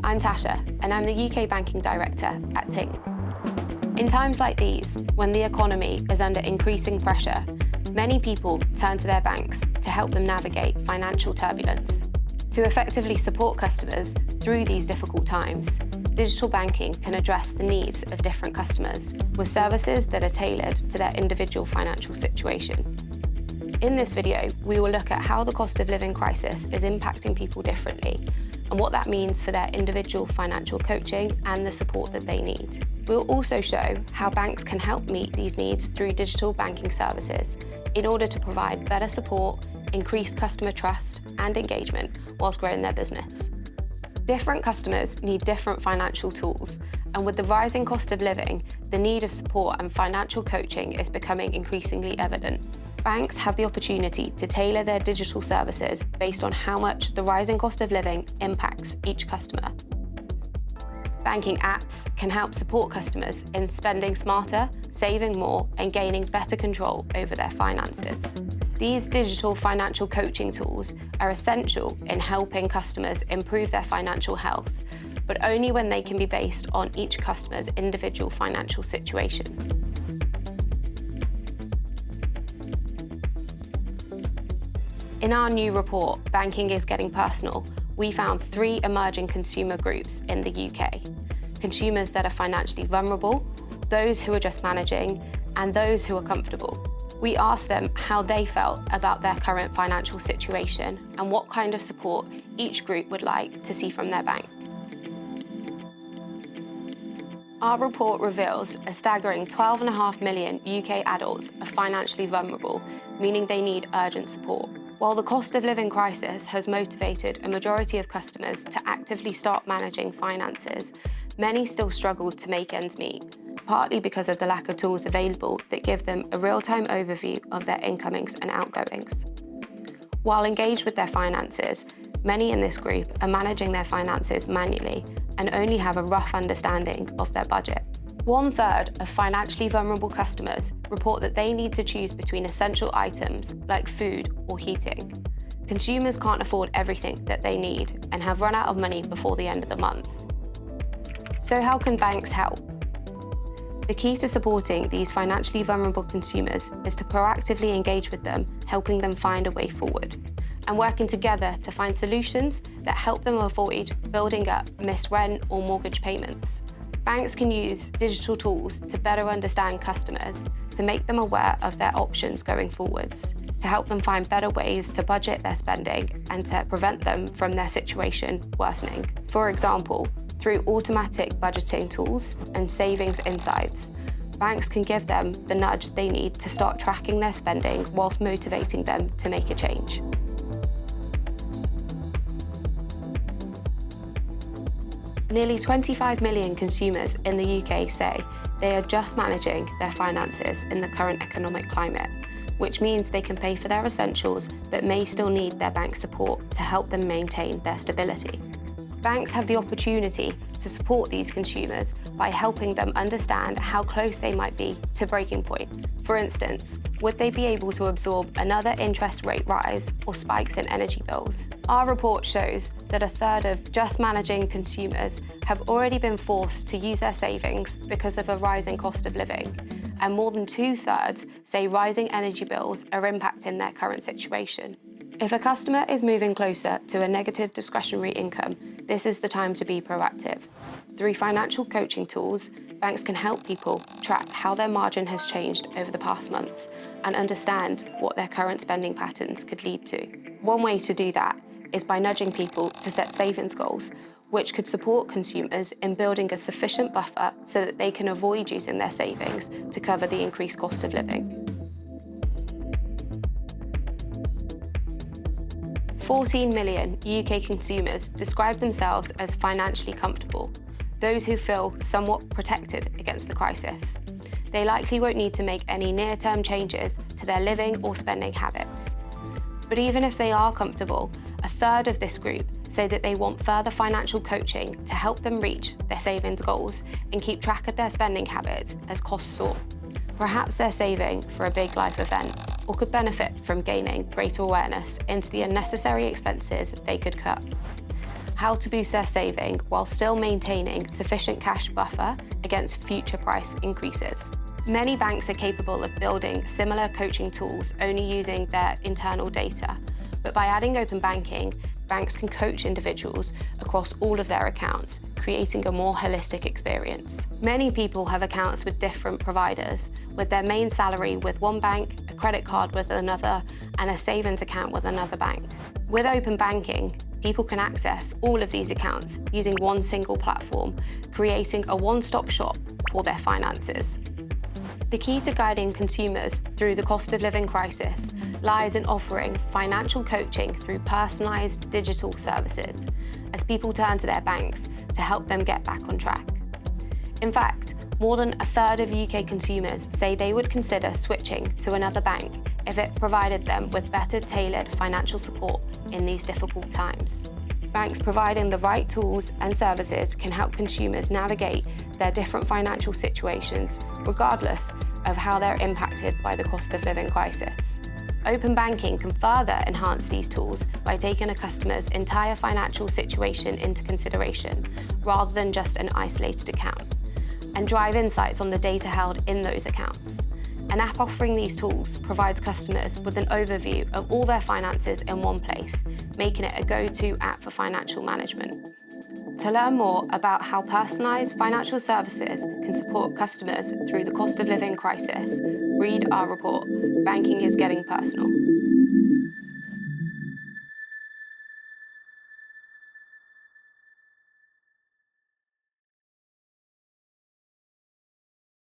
I'm Tasha, and I'm the UK Banking Director at Tink. In times like these, when the economy is under increasing pressure, many people turn to their banks to help them navigate financial turbulence. To effectively support customers through these difficult times, digital banking can address the needs of different customers with services that are tailored to their individual financial situation. In this video, we will look at how the cost of living crisis is impacting people differently and what that means for their individual financial coaching and the support that they need. We'll also show how banks can help meet these needs through digital banking services in order to provide better support, increase customer trust and engagement whilst growing their business. Different customers need different financial tools, and with the rising cost of living, the need of support and financial coaching is becoming increasingly evident. Banks have the opportunity to tailor their digital services based on how much the rising cost of living impacts each customer. Banking apps can help support customers in spending smarter, saving more, and gaining better control over their finances. These digital financial coaching tools are essential in helping customers improve their financial health, but only when they can be based on each customer's individual financial situation. In our new report, Banking is Getting Personal, we found 3 emerging consumer groups in the UK. Consumers that are financially vulnerable, those who are just managing, and those who are comfortable. We asked them how they felt about their current financial situation and what kind of support each group would like to see from their bank. Our report reveals a staggering 12.5 million UK adults are financially vulnerable, meaning they need urgent support. While the cost of living crisis has motivated a majority of customers to actively start managing finances, many still struggle to make ends meet, partly because of the lack of tools available that give them a real-time overview of their incomings and outgoings. While engaged with their finances, many in this group are managing their finances manually and only have a rough understanding of their budget. 1/3 of financially vulnerable customers report that they need to choose between essential items like food or heating. Consumers can't afford everything that they need and have run out of money before the end of the month. So how can banks help? The key to supporting these financially vulnerable consumers is to proactively engage with them, helping them find a way forward, and working together to find solutions that help them avoid building up missed rent or mortgage payments. Banks can use digital tools to better understand customers, to make them aware of their options going forwards, to help them find better ways to budget their spending and to prevent them from their situation worsening. For example, through automatic budgeting tools and savings insights, banks can give them the nudge they need to start tracking their spending whilst motivating them to make a change. Nearly 25 million consumers in the UK say they are just managing their finances in the current economic climate, which means they can pay for their essentials but may still need their bank support to help them maintain their stability. Banks have the opportunity to support these consumers by helping them understand how close they might be to breaking point. For instance, would they be able to absorb another interest rate rise or spikes in energy bills? Our report shows that 1/3 of just managing consumers have already been forced to use their savings because of a rising cost of living, and more than 2/3 say rising energy bills are impacting their current situation. If a customer is moving closer to a negative discretionary income, this is the time to be proactive. Through financial coaching tools, banks can help people track how their margin has changed over the past months and understand what their current spending patterns could lead to. One way to do that is by nudging people to set savings goals, which could support consumers in building a sufficient buffer so that they can avoid using their savings to cover the increased cost of living. 14 million UK consumers describe themselves as financially comfortable, those who feel somewhat protected against the crisis. They likely won't need to make any near-term changes to their living or spending habits. But even if they are comfortable, 1/3 of this group say that they want further financial coaching to help them reach their savings goals and keep track of their spending habits as costs soar. Perhaps they're saving for a big life event or could benefit from gaining greater awareness into the unnecessary expenses they could cut. how to boost their saving while still maintaining sufficient cash buffer against future price increases. Many banks are capable of building similar coaching tools only using their internal data, but by adding open banking, banks can coach individuals across all of their accounts, creating a more holistic experience. Many people have accounts with different providers, with their main salary with one bank, a credit card with another, and a savings account with another bank. With open banking, people can access all of these accounts using one single platform, creating a one-stop shop for their finances. The key to guiding consumers through the cost of living crisis lies in offering financial coaching through personalised digital services, as people turn to their banks to help them get back on track. In fact, more than a third of UK consumers say they would consider switching to another bank if it provided them with better tailored financial support in these difficult times. Banks providing the right tools and services can help consumers navigate their different financial situations, regardless of how they're impacted by the cost of living crisis. Open banking can further enhance these tools by taking a customer's entire financial situation into consideration, rather than just an isolated account, and drive insights on the data held in those accounts. An app offering these tools provides customers with an overview of all their finances in one place, making it a go-to app for financial management. To learn more about how personalised financial services can support customers through the cost of living crisis, read our report, Banking is Getting Personal.